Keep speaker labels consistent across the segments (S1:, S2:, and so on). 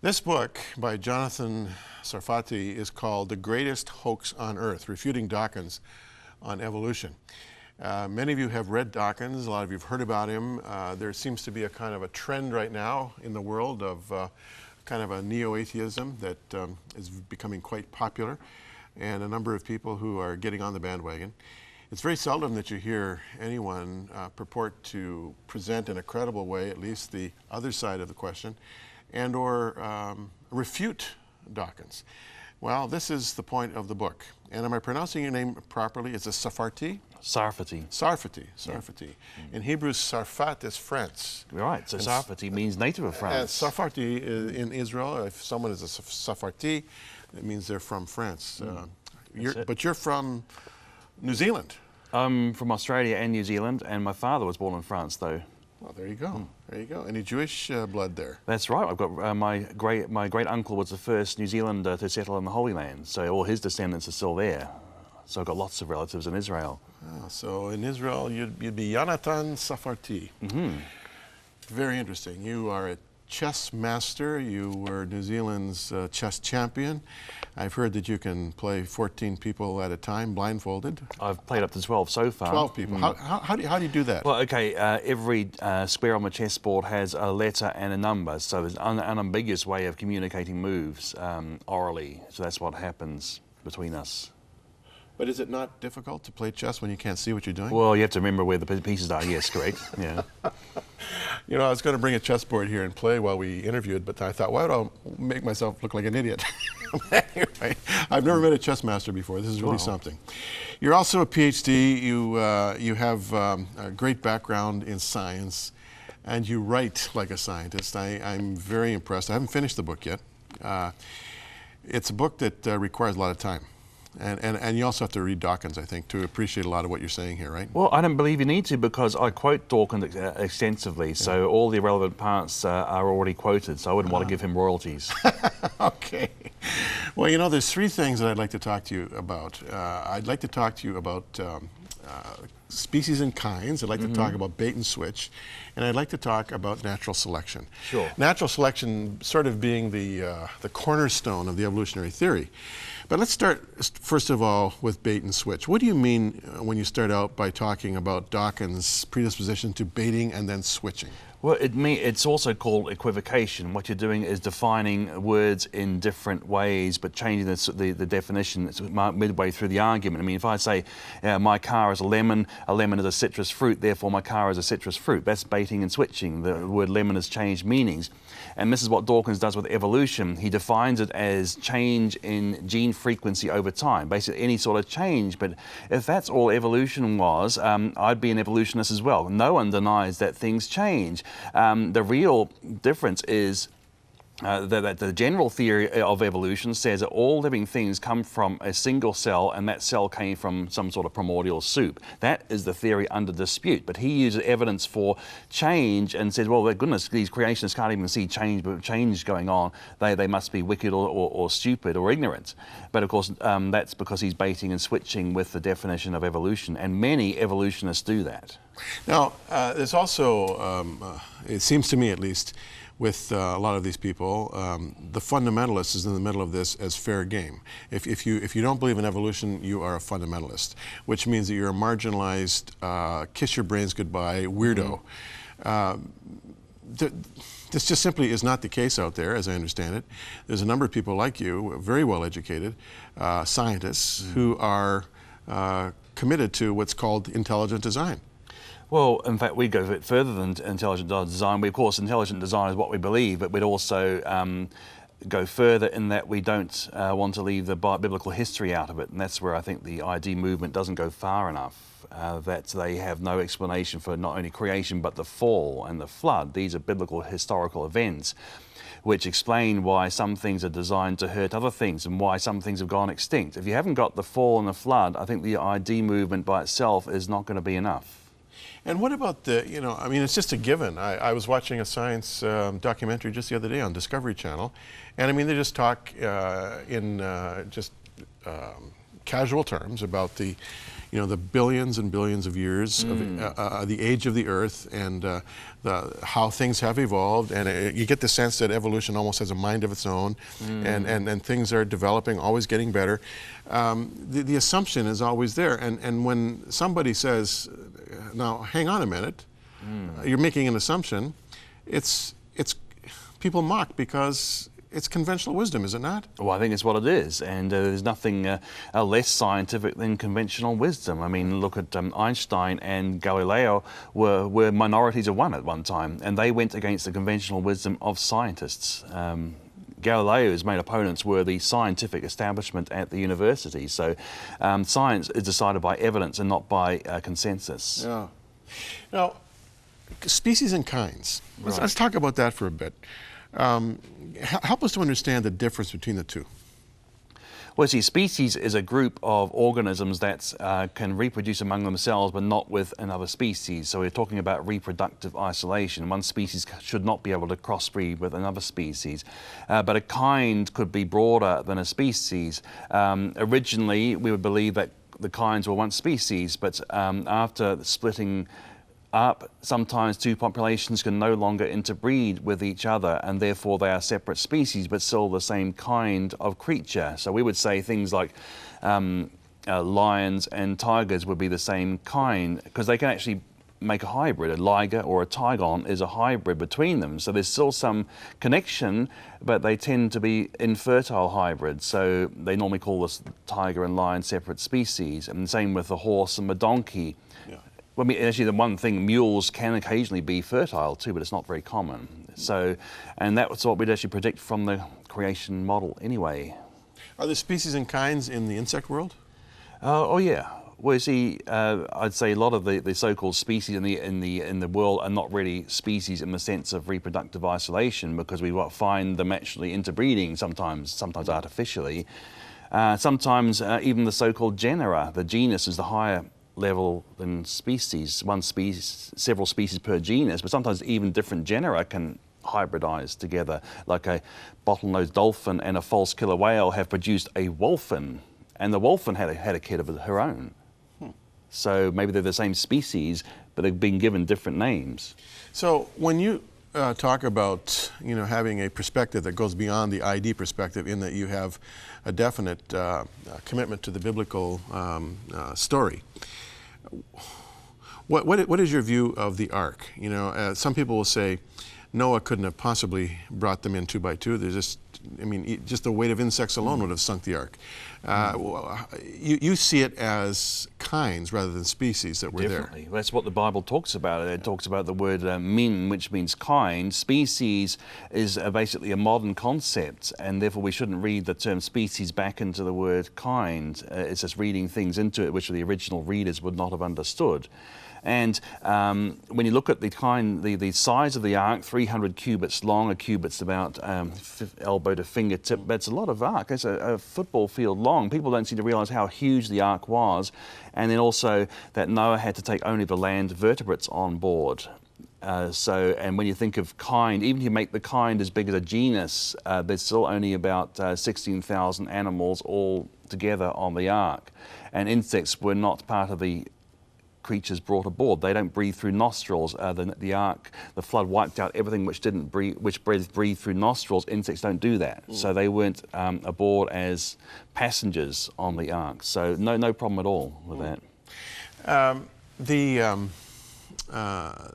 S1: This book by Jonathan Sarfati is called The Greatest Hoax on Earth, Refuting Dawkins on Evolution. Many of you have read Dawkins, a lot of you have heard about him. There seems to be a kind of a trend right now in the world of kind of a neo-atheism that is becoming quite popular, and a number of people who are getting on the bandwagon. It's very seldom that you hear anyone purport to present in a credible way at least the other side of the question and or refute Dawkins. Well, this is the point of the book. And am I pronouncing your name properly? Is it Sarfati?
S2: Sarfati.
S1: Sarfati. In Hebrew, Sarfat is France.
S2: Right, so Sarfati means native of France.
S1: Sarfati in Israel, if someone is a Sarfati, it means they're from France. But you're from New Zealand.
S2: I'm from Australia and New Zealand, and my father was born in France, though.
S1: Well, there you go. There you go. Any Jewish blood there?
S2: That's right. I've got my great uncle was the first New Zealander to settle in the Holy Land, so all his descendants are still there. So I've got lots of relatives in Israel.
S1: So in Israel, you'd be Yonatan Sarfati. Very interesting. You are a chess master. You were New Zealand's chess champion. I've heard that you can play 14 people at a time, blindfolded.
S2: I've played up to 12 so far.
S1: 12 people. How do you do that?
S2: Well, okay, every square on the chessboard has a letter and a number, so there's an unambiguous way of communicating moves orally. So that's what happens between us.
S1: But is it not difficult to play chess when you can't see what you're doing?
S2: Well, you have to remember where the pieces are. Yes, correct. Yeah.
S1: You know, I was going to bring a chessboard here and play while we interviewed, but I thought, why would I make myself look like an idiot? Anyway, I've never met a chess master before. This is really something. You're also a PhD. You have a great background in science, and you write like a scientist. I'm very impressed. I haven't finished the book yet. It's a book that requires a lot of time. And you also have to read Dawkins, I think, to appreciate a lot of what you're saying here, right?
S2: Well, I don't believe you need to, because I quote Dawkins extensively, so all the irrelevant parts are already quoted, so I wouldn't want to give him royalties.
S1: Okay. Well, you know, there's three things that I'd like to talk to you about. I'd like to talk to you about species and kinds. I'd like to talk about bait and switch, and I'd like to talk about natural selection.
S2: Sure.
S1: Natural selection sort of being the cornerstone of the evolutionary theory. But let's start, first of all, with bait and switch. What do you mean when you start out by talking about Dawkins' predisposition to baiting and then switching?
S2: Well, it's also called equivocation. What you're doing is defining words in different ways, but changing the definition midway through the argument. I mean, if I say, my car is a lemon is a citrus fruit, therefore my car is a citrus fruit. That's baiting and switching. The word lemon has changed meanings. And this is what Dawkins does with evolution. He defines it as change in gene frequency over time, basically any sort of change. But if that's all evolution was, I'd be an evolutionist as well. No one denies that things change. The real difference is that the general theory of evolution says that all living things come from a single cell, and that cell came from some sort of primordial soup. That is the theory under dispute. But he uses evidence for change and says, well, goodness, these creationists can't even see change going on. They must be wicked or stupid or ignorant. But of course, that's because he's baiting and switching with the definition of evolution, and many evolutionists do that.
S1: Now, there's also, it seems to me at least, with a lot of these people, the fundamentalist is in the middle of this as fair game. If you don't believe in evolution, you are a fundamentalist, which means that you're a marginalized, kiss your brains goodbye weirdo. This just simply is not the case out there, as I understand it. There's a number of people like you, very well educated, scientists, who are committed to what's called intelligent design.
S2: Well, in fact, we go a bit further than intelligent design. Of course, intelligent design is what we believe, but we'd also go further in that we don't want to leave the biblical history out of it, and that's where I think the ID movement doesn't go far enough, that they have no explanation for not only creation but the fall and the flood. These are biblical historical events which explain why some things are designed to hurt other things and why some things have gone extinct. If you haven't got the fall and the flood, I think the ID movement by itself is not going to be enough.
S1: And what about I mean, it's just a given. I was watching a science documentary just the other day on Discovery Channel, and I mean, they just talk in casual terms about the, the billions and billions of years of the age of the Earth and how things have evolved, and you get the sense that evolution almost has a mind of its own, and things are developing, always getting better. The assumption is always there, and when somebody says, "Now, hang on a minute," you're making an assumption. It's people mock because it's conventional wisdom, is it not?
S2: Well, I think it's what it is, and there's nothing less scientific than conventional wisdom. I mean, look at Einstein and Galileo were minorities of one at one time, and they went against the conventional wisdom of scientists. Galileo's main opponents were the scientific establishment at the university. So science is decided by evidence and not by consensus.
S1: Yeah. Now, species and kinds. Let's talk about that for a bit. Help us to understand the difference between the two.
S2: Well, see, species is a group of organisms that can reproduce among themselves, but not with another species. So we're talking about reproductive isolation. One species should not be able to crossbreed with another species. But a kind could be broader than a species. Originally, we would believe that the kinds were one species, but after splitting up, sometimes two populations can no longer interbreed with each other, and therefore they are separate species but still the same kind of creature. So we would say things like lions and tigers would be the same kind, because they can actually make a hybrid. A liger or a tigon is a hybrid between them. So there's still some connection, but they tend to be infertile hybrids. So they normally call this tiger and lion separate species. And the same with the horse and the donkey. Well, I mean, actually, the one thing, mules can occasionally be fertile too, but it's not very common. So, and that's what we'd actually predict from the creation model anyway.
S1: Are there species and kinds in the insect world?
S2: Oh yeah. Well, you see, I'd say a lot of the so-called species in the world are not really species in the sense of reproductive isolation, because we find them actually interbreeding sometimes artificially. Sometimes even the so-called genera, the genus is the higher level than species. One species, several species per genus, but sometimes even different genera can hybridize together. Like a bottlenose dolphin and a false killer whale have produced a wolphin, and the wolphin had a kid of her own. So maybe they're the same species, but they've been given different names.
S1: So when you talk about having a perspective that goes beyond the ID perspective, in that you have a definite commitment to the biblical story, what is your view of the ark? Some people will say Noah couldn't have possibly brought them in 2 by 2. There's just the weight of insects alone would have sunk the ark. You see it as kinds rather than species that were
S2: Definitely. There. That's what the Bible talks about. It talks about the word min, which means kind. Species is basically a modern concept, and therefore we shouldn't read the term species back into the word kind. It's just reading things into it which the original readers would not have understood. And when you look at the size of the ark, 300 cubits long, a cubit's about elbow to fingertip. That's a lot of ark. That's a football field long. People don't seem to realize how huge the ark was. And then also that Noah had to take only the land vertebrates on board. And when you think of kind, even if you make the kind as big as a genus, there's still only about 16,000 animals all together on the ark. And insects were not part of the creatures brought aboard. They don't breathe through nostrils. The ark, the flood wiped out everything which didn't breathe, which breathed through nostrils. Insects don't do that, so they weren't aboard as passengers on the ark. So no problem at all with that.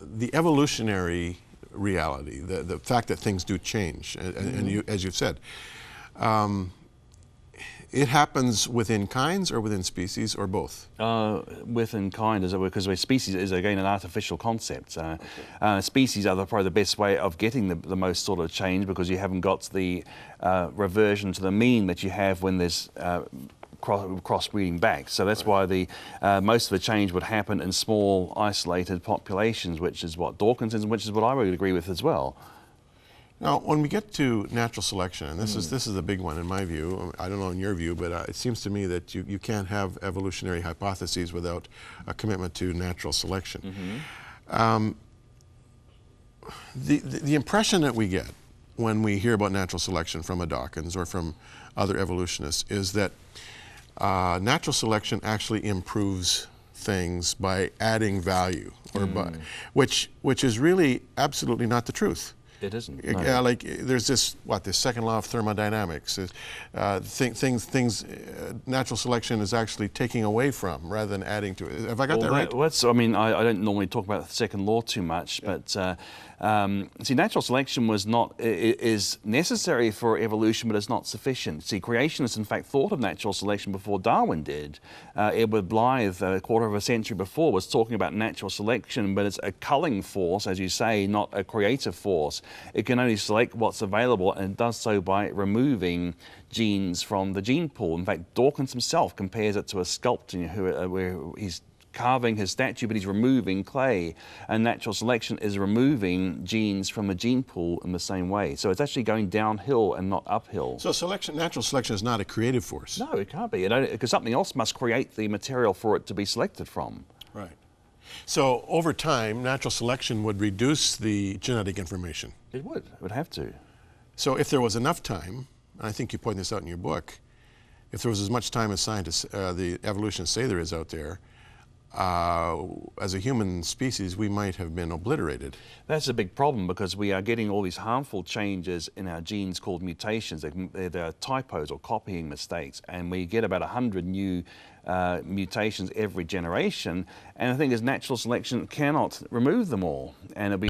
S1: The evolutionary reality, the fact that things do change, and you, as you've said, it happens within kinds or within species or both?
S2: Within kind, because species is again an artificial concept. Species are probably the best way of getting the most sort of change, because you haven't got the reversion to the mean that you have when there's crossbreeding back. So that's why most of the change would happen in small isolated populations, which is what Dawkins is, and which is what I would agree with as well.
S1: Now, when we get to natural selection, and this is a big one in my view, I don't know in your view, but it seems to me that you can't have evolutionary hypotheses without a commitment to natural selection. The impression that we get when we hear about natural selection from a Dawkins or from other evolutionists is that natural selection actually improves things by adding value, or which is really absolutely not the truth.
S2: It isn't.
S1: No.
S2: No.
S1: Like there's this second law of thermodynamics. Natural selection is actually taking away from rather than adding to it. Have I got that right?
S2: I mean, I don't normally talk about the second law too much, but see, natural selection is necessary for evolution, but it's not sufficient. See, creationists, in fact, thought of natural selection before Darwin did. Edward Blythe, a quarter of a century before, was talking about natural selection, but it's a culling force, as you say, not a creative force. It can only select what's available, and it does so by removing genes from the gene pool. In fact, Dawkins himself compares it to a sculptor where he's carving his statue, but he's removing clay. And natural selection is removing genes from the gene pool in the same way. So it's actually going downhill and not uphill.
S1: So natural selection is not a creative force?
S2: No, it can't be, because something else must create the material for it to be selected from.
S1: Right. So over time, natural selection would reduce the genetic information.
S2: It would. It would have to.
S1: So if there was enough time, and I think you point this out in your book, if there was as much time as scientists, the evolutionists say there is out there, as a human species, we might have been obliterated.
S2: That's a big problem, because we are getting all these harmful changes in our genes called mutations. They're typos or copying mistakes, and we get about 100 new mutations every generation. And the thing is, natural selection cannot remove them all, and it'll be